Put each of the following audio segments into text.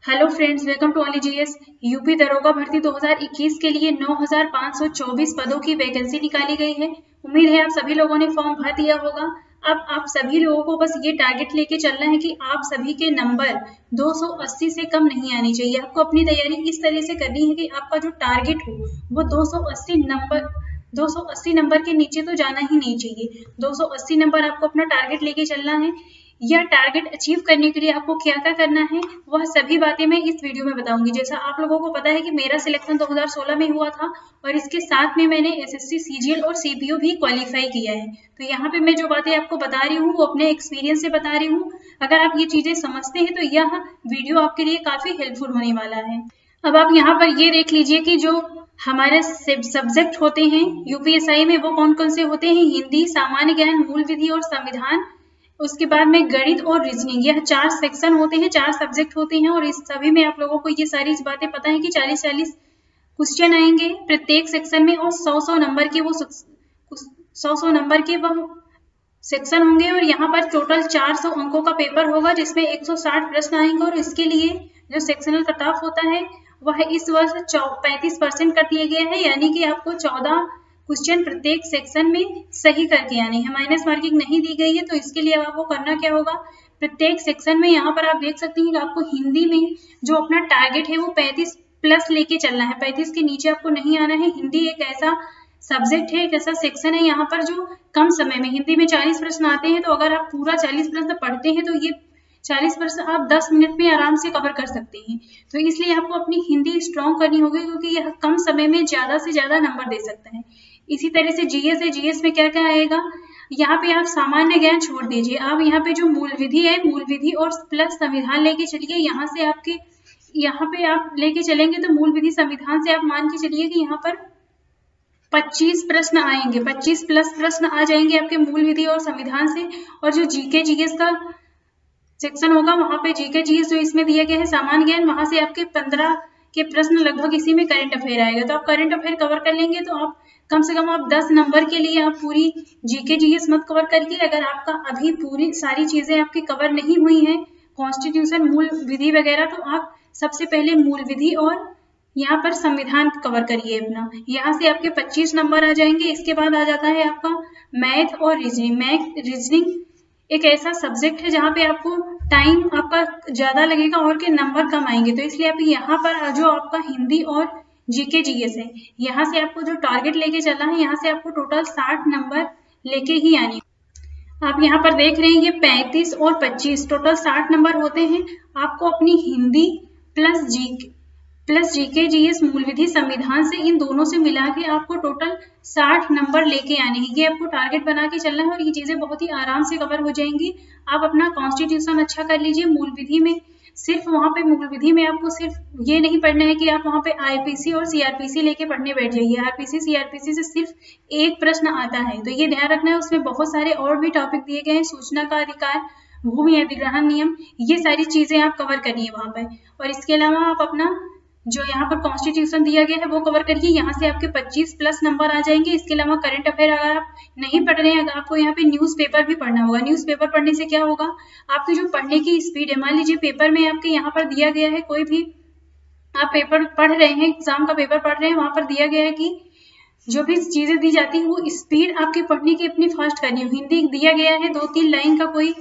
Hello friends, welcome to only GS. UP दरोगा भर्ती 2021 के लिए 9,524 पदों की वैकेंसी निकाली गई है। उम्मीद है आप सभी लोगों ने फॉर्म भर दिया होगा। अब आप सभी लोगों को बस ये टारगेट लेके चलना है कि आप सभी के नंबर 280 से कम नहीं आनी चाहिए। आपको अपनी तैयारी इस तरह से करनी है कि आपका जो टारगेट हो वो 280 नंबर के नीचे तो जाना ही नहीं चाहिए। 280 नंबर आपको अपना टारगेट लेके चलना है। यह टारगेट अचीव करने के लिए आपको क्या क्या करना है वह सभी बातें मैं इस वीडियो में बताऊंगी। जैसा आप लोगों को पता है कि मेरा सिलेक्शन 2016 में हुआ था और इसके साथ में मैंने एसएससी, सीजीएल और सीपीओ भी क्वालिफाई किया है। तो यहाँ पे मैं जो बातें आपको बता रही हूँ वो अपने एक्सपीरियंस से बता रही हूँ। अगर आप ये चीजें समझते हैं तो यह वीडियो आपके लिए काफी हेल्पफुल होने वाला है। अब आप यहाँ पर ये देख लीजिए कि जो हमारे सब्जेक्ट होते हैं यूपीएसआई में वो कौन कौन से होते हैं। हिंदी, सामान्य ज्ञान, मूल विधि और संविधान। उसके बाद में गणित और रीजनिंग। यह 4 सेक्शन होते हैं, 4 सब्जेक्ट होते हैं और इस सभी में आप लोगों को ये सारी बातें पता है कि 40-40 क्वेश्चन आएंगे प्रत्येक सेक्शन में और 100-100 नंबर के वो 100-100 नंबर के वह सेक्शन होंगे और यहाँ पर टोटल 400 अंकों का पेपर होगा जिसमें 160 प्रश्न आएंगे। और इसके लिए जो सेक्शनल कट ऑफ होता है वह इस वर्ष 35% कर दिया गया है, यानी कि आपको 14 क्वेश्चन प्रत्येक सेक्शन में सही करके आने हैं। माइनस मार्किंग नहीं दी गई है। तो इसके लिए आपको करना क्या होगा, प्रत्येक सेक्शन में यहाँ पर आप देख सकते हैं कि आपको हिंदी में जो अपना टारगेट है वो 35 प्लस लेके चलना है। 35 के नीचे आपको नहीं आना है। हिंदी एक ऐसा सब्जेक्ट है, एक ऐसा सेक्शन है यहाँ पर जो कम समय में, हिंदी में 40 प्रश्न आते हैं, तो अगर आप पूरा 40 प्रश्न पढ़ते हैं तो ये 40 प्रश्न आप 10 मिनट में आराम से कवर कर सकते हैं। तो इसलिए आपको अपनी हिंदी स्ट्रॉन्ग करनी होगी क्योंकि यह कम समय में ज्यादा से ज्यादा नंबर दे सकता है। इसी तरह से जीएस है, जीएस में क्या क्या आएगा, यहाँ पे आप सामान्य ज्ञान छोड़ दीजिए। आप यहाँ पे जो मूल विधि है, मूल विधि और प्लस संविधान लेके चलिए। यहाँ से आपके यहाँ पे आप लेके चलेंगे तो मूल विधि संविधान से आप मान के चलिए कि यहाँ पर 25 प्रश्न आएंगे, 25 प्लस प्रश्न आ जाएंगे आपके मूल विधि और संविधान से। और जो जीके जीएस का सेक्शन होगा वहां पे जीके जीएस जो इसमें दिया गया है सामान्य ज्ञान, वहां से आपके 15 के प्रश्न लगभग इसी में करंट अफेयर आएगा। तो आप करंट अफेयर कवर कर लेंगे तो आप कम से कम आप 10 नंबर के लिए आप पूरी जीके जीएस मत कवर करिए। अगर आपका अभी पूरी सारी चीजें आपकी कवर नहीं हुई हैं, कॉन्स्टिट्यूशन, मूल विधि वगैरह, तो आप सबसे पहले मूल विधि और यहाँ पर संविधान कवर करिए अपना। यहाँ से आपके 25 नंबर आ जाएंगे। इसके बाद आ जाता है आपका मैथ और रीजनिंग। रीजनिंग एक ऐसा सब्जेक्ट है जहाँ पे आपको टाइम आपका ज्यादा लगेगा और के नंबर कम आएंगे। तो इसलिए आप यहाँ पर जो आपका हिंदी और जीके जीएस है, यहाँ से आपको जो टारगेट लेके चलना है, यहाँ से आपको टोटल 60 नंबर लेके ही आनी। आप यहाँ पर देख रहे हैं ये 35 और 25 टोटल 60 नंबर होते हैं। आपको अपनी हिंदी प्लस जीके जीएस, मूल विधि, संविधान से इन दोनों से मिला के आपको टोटल 60 नंबर लेके आने हैं। ये आपको टारगेट बना के चलना है और ये चीजें बहुत ही आराम से कवर हो जाएंगी। आप अपना कॉन्स्टिट्यूशन अच्छा कर लीजिए। मूल विधि में सिर्फ वहां पे मूल विधि में आपको सिर्फ ये नहीं पढ़ना है कि आप वहां पे आईपीसी और सीआरपीसी लेके पढ़ने बैठ जाइए। आईपीसी सीआरपीसी से सिर्फ एक प्रश्न आता है, तो ये ध्यान रखना है। उसमें बहुत सारे और भी टॉपिक दिए गए हैं, सूचना का अधिकार, भूमि अधिग्रहण नियम, ये सारी चीजें आप कवर करिए वहां पर। और इसके अलावा आप अपना जो यहाँ पर कॉन्स्टिट्यूशन दिया गया है वो कवर करिए। यहाँ से आपके 25 प्लस नंबर आ जाएंगे। इसके अलावा करंट अफेयर अगर आप नहीं पढ़ रहे हैं, अगर आपको यहाँ पे न्यूज़पेपर भी पढ़ना होगा। न्यूज़पेपर पढ़ने से क्या होगा, आपकी जो पढ़ने की स्पीड है, मान लीजिए पेपर में आपके यहाँ पर दिया गया है, कोई भी आप पेपर पढ़ रहे हैं, एग्जाम का पेपर पढ़ रहे हैं, वहां पर दिया गया है कि जो भी चीजें दी जाती है वो स्पीड आपके पढ़ने की अपनी फास्ट करनी हो। हिंदी दिया गया है, 2-3 लाइन का कोई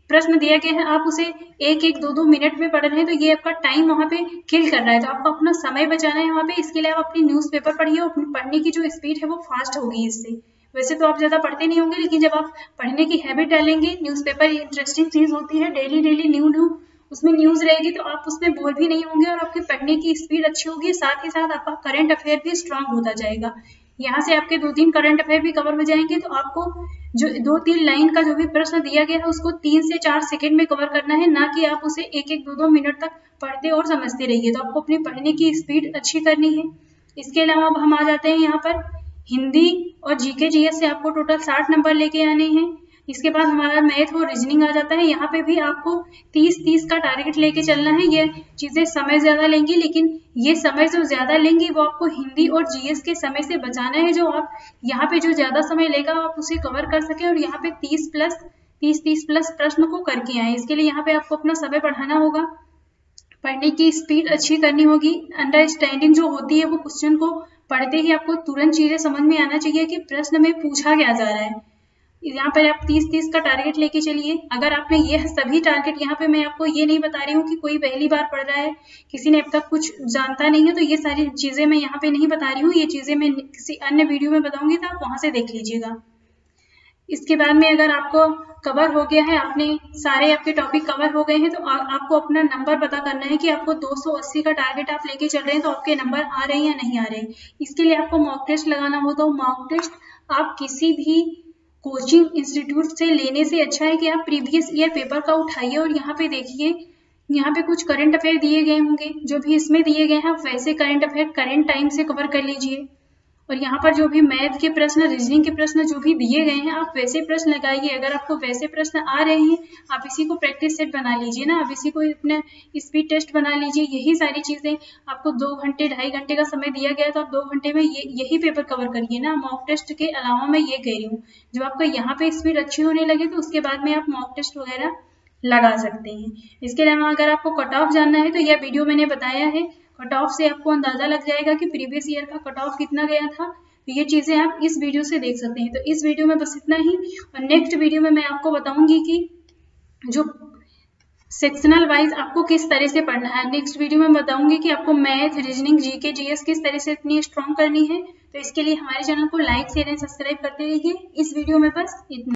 प्रश्न दिया गया है, आप उसे 1-1, 2-2 मिनट में पढ़ रहे हैं, तो ये आपका टाइम वहां पे किल कर रहा है। तो आपको अपना समय बचाना है वहां पे। इसके लिए आप अपनी न्यूज़पेपर पढ़िए और पढ़ने की जो स्पीड है वो फास्ट होगी इससे। वैसे तो आप ज्यादा पढ़ते नहीं होंगे, लेकिन जब आप पढ़ने की हैबिट डालेंगे, न्यूज़पेपर इंटरेस्टिंग चीज होती है, डेली डेली न्यू उसमें न्यूज रहेगी, तो आप उसमें बोर भी नहीं होंगे और आपके पढ़ने की स्पीड अच्छी होगी। साथ ही साथ आपका करंट अफेयर भी स्ट्रांग होता जाएगा। यहाँ से आपके 2-3 करंट अफेयर भी कवर हो जाएंगे। तो आपको जो 2-3 लाइन का जो भी प्रश्न दिया गया है उसको 3 से 4 सेकंड में कवर करना है, ना कि आप उसे 1-1, 2-2 मिनट तक पढ़ते और समझते रहिए। तो आपको अपनी पढ़ने की स्पीड अच्छी करनी है। इसके अलावा अब हम आ जाते हैं यहाँ पर हिंदी और जीके जीएस से आपको टोटल 60 नंबर लेके आने हैं। इसके बाद हमारा मैथ और रीजनिंग आ जाता है। यहाँ पे भी आपको 30-30 का टारगेट लेके चलना है। ये चीजें समय ज्यादा लेंगी, लेकिन ये समय जो ज्यादा लेंगी वो आपको हिंदी और जीएस के समय से बचाना है। जो आप यहाँ पे जो ज्यादा समय लेगा आप उसे कवर कर सके और यहाँ पे 30 प्लस प्रश्न को करके आए। इसके लिए यहाँ पे आपको अपना समय बढ़ाना होगा। पढ़ने की स्पीड अच्छी करनी होगी। अंडरस्टैंडिंग जो होती है वो क्वेश्चन को पढ़ते ही आपको तुरंत चीजें समझ में आना चाहिए कि प्रश्न में पूछा क्या जा रहा है। यहाँ पर आप 30-30 का टारगेट लेके चलिए। अगर आपने ये सभी टारगेट, यहाँ पे मैं आपको ये नहीं बता रही हूँ कि कोई पहली बार पढ़ रहा है, किसी ने अब तक कुछ जानता नहीं है, तो ये सारी चीजें मैं यहाँ पे नहीं बता रही हूँ। ये चीजें मैं किसी अन्य वीडियो में बताऊंगी, तो आप वहां से देख लीजिएगा। इसके बाद में अगर आपको कवर हो गया है, आपने सारे आपके टॉपिक कवर हो गए हैं, तो आपको अपना नंबर पता करना है कि आपको 280 का टारगेट आप लेके चल रहे हैं, तो आपके नंबर आ रहे हैं या नहीं आ रहे हैं। इसके लिए आपको मॉक टेस्ट लगाना हो, तो मॉक टेस्ट आप किसी भी कोचिंग इंस्टीट्यूट से लेने से अच्छा है कि आप प्रीवियस ईयर पेपर का उठाइए और यहाँ पे देखिए, यहाँ पे कुछ करंट अफेयर दिए गए होंगे, जो भी इसमें दिए गए हैं आप वैसे करंट अफेयर करंट टाइम से कवर कर लीजिए। और यहाँ पर जो भी मैथ के प्रश्न, रीजनिंग के प्रश्न जो भी दिए गए हैं, आप वैसे प्रश्न लगाइए। अगर आपको वैसे प्रश्न आ रहे हैं, आप इसी को प्रैक्टिस सेट बना लीजिए ना, आप इसी को अपना स्पीड टेस्ट बना लीजिए। यही सारी चीजें आपको 2 घंटे 2.5 घंटे का समय दिया गया है, तो आप 2 घंटे में यही पेपर कवर करिए ना। मॉक टेस्ट के अलावा मैं ये कह रही हूँ, जब आपका यहाँ पे स्पीड अच्छी होने लगे तो उसके बाद में आप मॉक टेस्ट वगैरह लगा सकते हैं। इसके अलावा अगर आपको कट ऑफ जानना है, तो यह वीडियो मैंने बताया है। कट ऑफ से आपको अंदाजा लग जाएगा कि प्रीवियस ईयर का कट ऑफ कितना गया था। तो ये चीजें आप इस वीडियो से देख सकते हैं। तो इस वीडियो में बस इतना ही, और नेक्स्ट वीडियो में मैं आपको बताऊंगी कि जो सेक्शनल वाइज आपको किस तरह से पढ़ना है। नेक्स्ट वीडियो में बताऊंगी कि आपको मैथ, रीजनिंग, जीके, जीएस किस तरह से इतनी स्ट्रॉन्ग करनी है। तो इसके लिए हमारे चैनल को लाइक, शेयर एंड सब्सक्राइब करते रहिए। इस वीडियो में बस इतना।